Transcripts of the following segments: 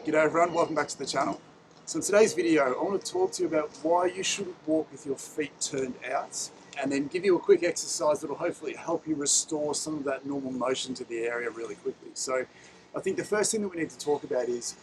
G'day everyone, welcome back to the channel. So in today's video, I want to talk to you about why you shouldn't walk with your feet turned out, and then give you a quick exercise that will hopefully help you restore some of that normal motion to the area really quickly. So I think the first thing that we need to talk about is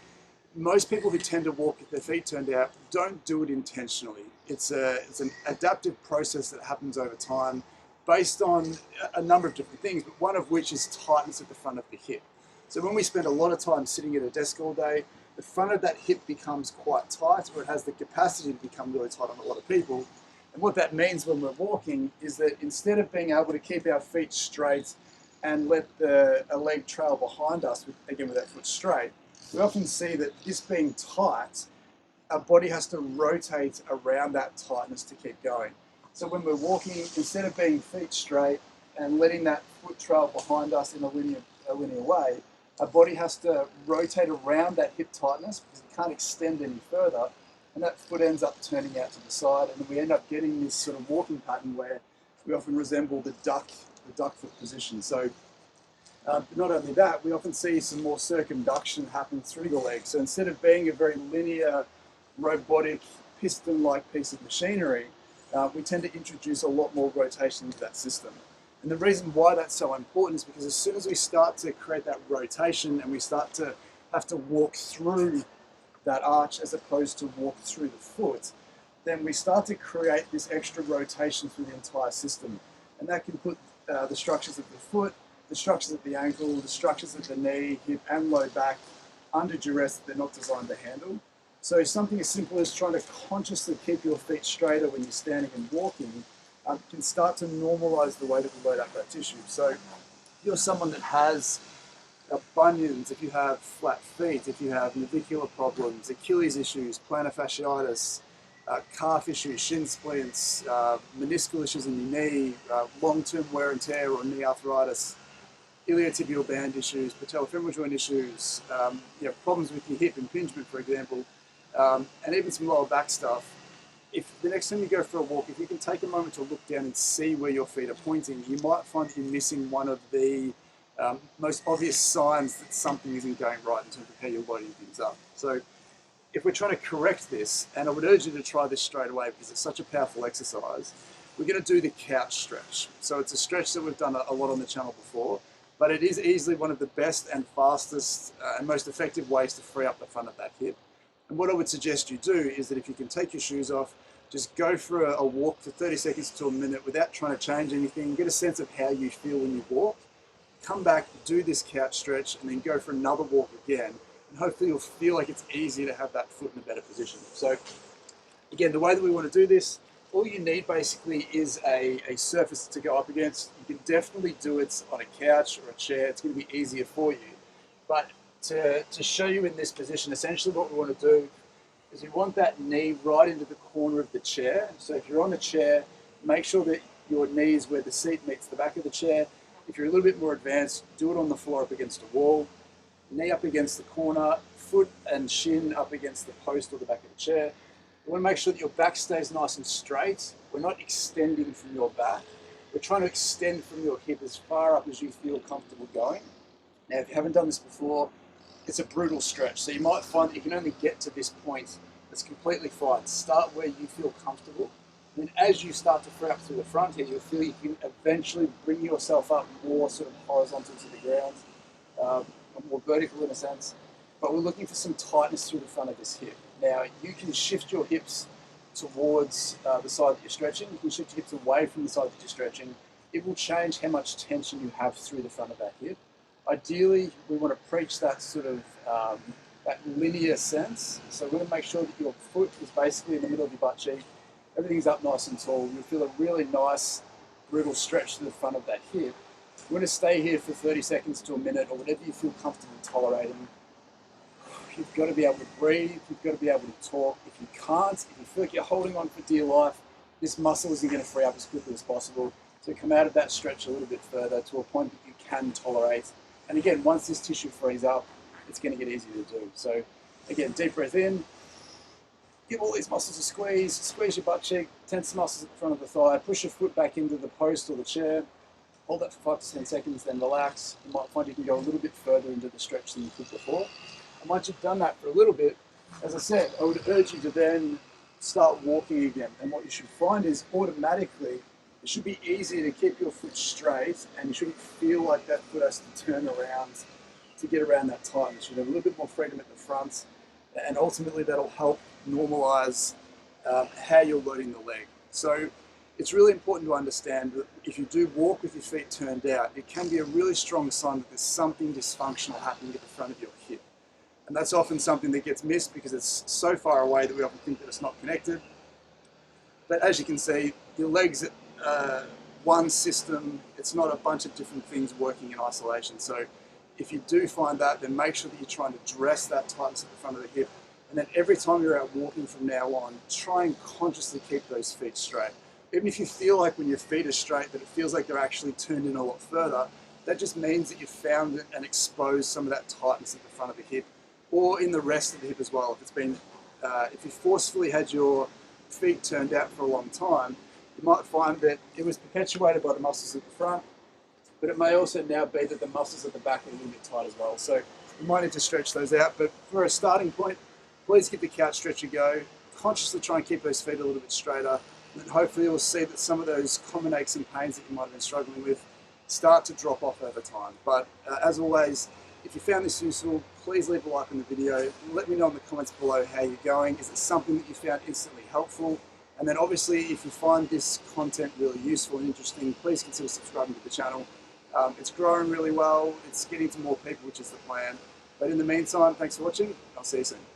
most people who tend to walk with their feet turned out don't do it intentionally. It's an adaptive process that happens over time based on a number of different things, but one of which is tightness at the front of the hip. So when we spend a lot of time sitting at a desk all day, the front of that hip becomes quite tight, or it has the capacity to become really tight on a lot of people. And what that means when we're walking is that instead of being able to keep our feet straight and let a leg trail behind us, again with that foot straight, we often see that this being tight, our body has to rotate around that tightness to keep going. So when we're walking, instead of being feet straight and letting that foot trail behind us in a linear way, our body has to rotate around that hip tightness because it can't extend any further, and that foot ends up turning out to the side, and then we end up getting this sort of walking pattern where we often resemble the duck foot position. So not only that, we often see some more circumduction happen through the leg. So instead of being a very linear, robotic, piston-like piece of machinery, we tend to introduce a lot more rotation into that system. And the reason why that's so important is because as soon as we start to create that rotation and we start to have to walk through that arch as opposed to walk through the foot, then we start to create this extra rotation through the entire system. And that can put the structures of the foot, the structures of the ankle, the structures of the knee, hip and low back under duress that they're not designed to handle. So something as simple as trying to consciously keep your feet straighter when you're standing and walking can start to normalize the way that we load up that tissue. So if you're someone that has bunions, if you have flat feet, if you have navicular problems, Achilles issues, plantar fasciitis, calf issues, shin splints, meniscal issues in your knee, long-term wear and tear or knee arthritis, iliotibial band issues, patellofemoral joint issues, problems with your hip impingement, for example, and even some lower back stuff. If the next time you go for a walk, if you can take a moment to look down and see where your feet are pointing, you might find that you're missing one of the most obvious signs that something isn't going right in terms of how you're loading things up. So if we're trying to correct this, and I would urge you to try this straight away because it's such a powerful exercise, we're going to do the couch stretch. So it's a stretch that we've done a lot on the channel before, but it is easily one of the best and fastest and most effective ways to free up the front of that hip. And what I would suggest you do is that if you can take your shoes off, just go for a walk for 30 seconds to a minute without trying to change anything, get a sense of how you feel when you walk, come back, do this couch stretch, and then go for another walk again. And hopefully you'll feel like it's easier to have that foot in a better position. So again, the way that we want to do this, all you need basically is a surface to go up against. You can definitely do it on a couch or a chair. It's going to be easier for you. But to show you in this position, essentially what we want to do is we want that knee right into the corner of the chair. So if you're on a chair, make sure that your knee is where the seat meets the back of the chair. If you're a little bit more advanced, do it on the floor up against a wall, knee up against the corner, foot and shin up against the post or the back of the chair. You want to make sure that your back stays nice and straight. We're not extending from your back. We're trying to extend from your hip as far up as you feel comfortable going. Now, if you haven't done this before, it's a brutal stretch. So you might find that you can only get to this point. That's completely fine. Start where you feel comfortable. And then as you start to free up through the front here, you'll feel you can eventually bring yourself up more sort of horizontal to the ground, more vertical in a sense. But we're looking for some tightness through the front of this hip. Now, you can shift your hips towards the side that you're stretching. You can shift your hips away from the side that you're stretching. It will change how much tension you have through the front of that hip. Ideally, we want to preach that sort of that linear sense. So we're going to make sure that your foot is basically in the middle of your butt cheek. Everything's up nice and tall. You'll feel a really nice, brutal stretch to the front of that hip. You want to stay here for 30 seconds to a minute or whatever you feel comfortable tolerating. You've got to be able to breathe. You've got to be able to talk. If you can't, if you feel like you're holding on for dear life, this muscle isn't going to free up as quickly as possible. So come out of that stretch a little bit further to a point that you can tolerate. And again, once this tissue frees up, it's going to get easier to do. So again, deep breath in, give all these muscles a squeeze, squeeze your butt cheek, tense the muscles at the front of the thigh, push your foot back into the post or the chair, hold that for 5 to 10 seconds, then relax. You might find you can go a little bit further into the stretch than you could before. And once you've done that for a little bit, as I said, I would urge you to then start walking again. And what you should find is automatically, it should be easier to keep your foot straight, and you shouldn't feel like that foot has to turn around to get around that tightness. You should have a little bit more freedom at the front, and ultimately that'll help normalize how you're loading the leg. So it's really important to understand that if you do walk with your feet turned out, it can be a really strong sign that there's something dysfunctional happening at the front of your hip. And that's often something that gets missed because it's so far away that we often think that it's not connected. But as you can see, your legs one system, it's not a bunch of different things working in isolation. So if you do find that, then make sure that you're trying to address that tightness at the front of the hip. And then every time you're out walking from now on, try and consciously keep those feet straight. Even if you feel like when your feet are straight that it feels like they're actually turned in a lot further, that just means that you've found it and exposed some of that tightness at the front of the hip, or in the rest of the hip as well. If it's been, if you forcefully had your feet turned out for a long time, you might find that it was perpetuated by the muscles at the front, but it may also now be that the muscles at the back are a little bit tight as well. So you might need to stretch those out, but for a starting point, please give the couch stretch a go. Consciously try and keep those feet a little bit straighter, and then hopefully you'll see that some of those common aches and pains that you might have been struggling with start to drop off over time. But as always, if you found this useful, please leave a like on the video. Let me know in the comments below how you're going. Is it something that you found instantly helpful? And then obviously, if you find this content really useful and interesting, please consider subscribing to the channel. It's growing really well. It's getting to more people, which is the plan. But in the meantime, thanks for watching. I'll see you soon.